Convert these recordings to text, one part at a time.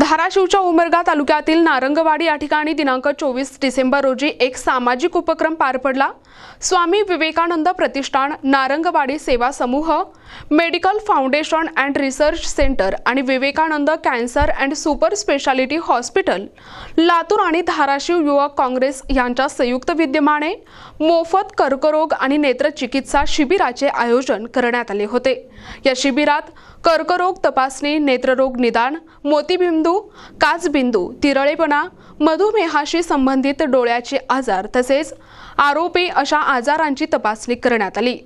धाराशिवच्या उमरगा तालुक्यातील नारंगवाडी या ठिकाणी दिनांक 24 डिसेंबर रोजी एक सामाजिक उपक्रम पार पडला। स्वामी विवेकानंद प्रतिष्ठान, नारंगवाडी सेवा समूह, medical foundation and research centre आणि Vivekanand cancer and super speciality hospital, Latur आणि धाराशिव युवक काँग्रेस यांच्या संयुक्त विद्यमाने मोफत कर्करोग आणि नेत्रचिकित्सा शिबिराचे आयोजन करण्यात आले होते। या शिबिरात कर्करोग तपासणी, नेत्ररोग निदान, मोतीबिंदू, काचबिंदू, तिरळेपणा, मधुमेहाशी संबंधित डोळ्याचे आजार तसेच आरोपी अशा आजारांची तपासणी करण्यात आली।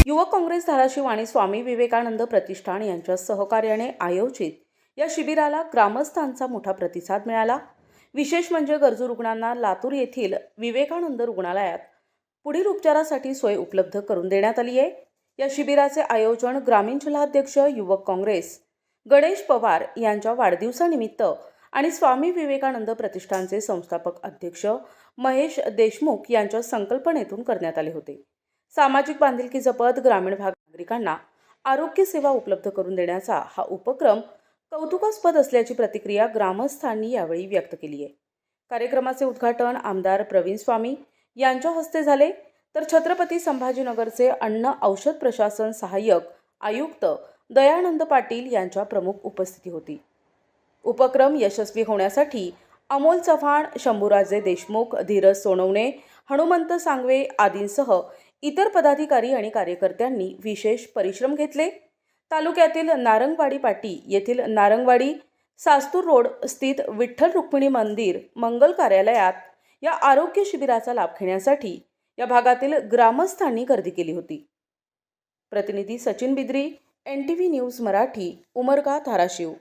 युवक काँग्रेस धाराशिव आणि स्वामी विवेकानंद प्रतिष्ठान यांच्या सहकार्याने आयोजित या शिबिराला ग्रामस्थांचा मोठा प्रतिसाद मिळाला। विशेष म्हणजे गरजू रुग्णांना लातूर येथील विवेकानंद रुग्णालयात पुढील उपचारासाठी सोय उपलब्ध करून देण्यात आली आहे। या शिबिराचे आयोजन ग्रामीण जिल्हाध्यक्ष युवक काँग्रेस गणेश पवार यांच्या वाढदिवसानिमित्त आणि स्वामी विवेकानंद प्रतिष्ठानचे संस्थापक अध्यक्ष महेश देशमुख यांच्या संकल्पनेतून करण्यात आले होते। सामाजिक बांधिलकी जपत ग्रामीण भाग नागरिकांना आरोग्य सेवा उपलब्ध करून देण्याचा हा उपक्रम कौतुकास्पद असल्याची प्रतिक्रिया ग्रामस्थांनी यावेळी व्यक्त केली आहे। कार्यक्रमाचे उद्घाटन आमदार प्रवीण स्वामी यांच्या हस्ते झाले, तर छत्रपती संभाजीनगरचे अन्न औषध प्रशासन सहाय्यक आयुक्त दयानंद पाटील यांच्या प्रमुख उपस्थिती होती। उपक्रम यशस्वी होण्यासाठी अमोल चव्हाण, शंभूराजे देशमुख, धीरज सोनवणे, हनुमंत सांगवे आदींसह इतर पदाधिकारी आणि कार्यकर्त्यांनी विशेष परिश्रम घेतले। तालुक्यातील नारंगवाडी पाटी येथील नारंगवाडी सास्तूर रोड स्थित विठ्ठल रुक्मिणी मंदिर मंगल कार्यालयात या आरोग्य शिबिराचा लाभ घेण्यासाठी या भागातील ग्रामस्थांनी गर्दी केली होती। प्रतिनिधी सचिन बिद्री, NTV न्यूज मराठी, उमरगा, धाराशिव।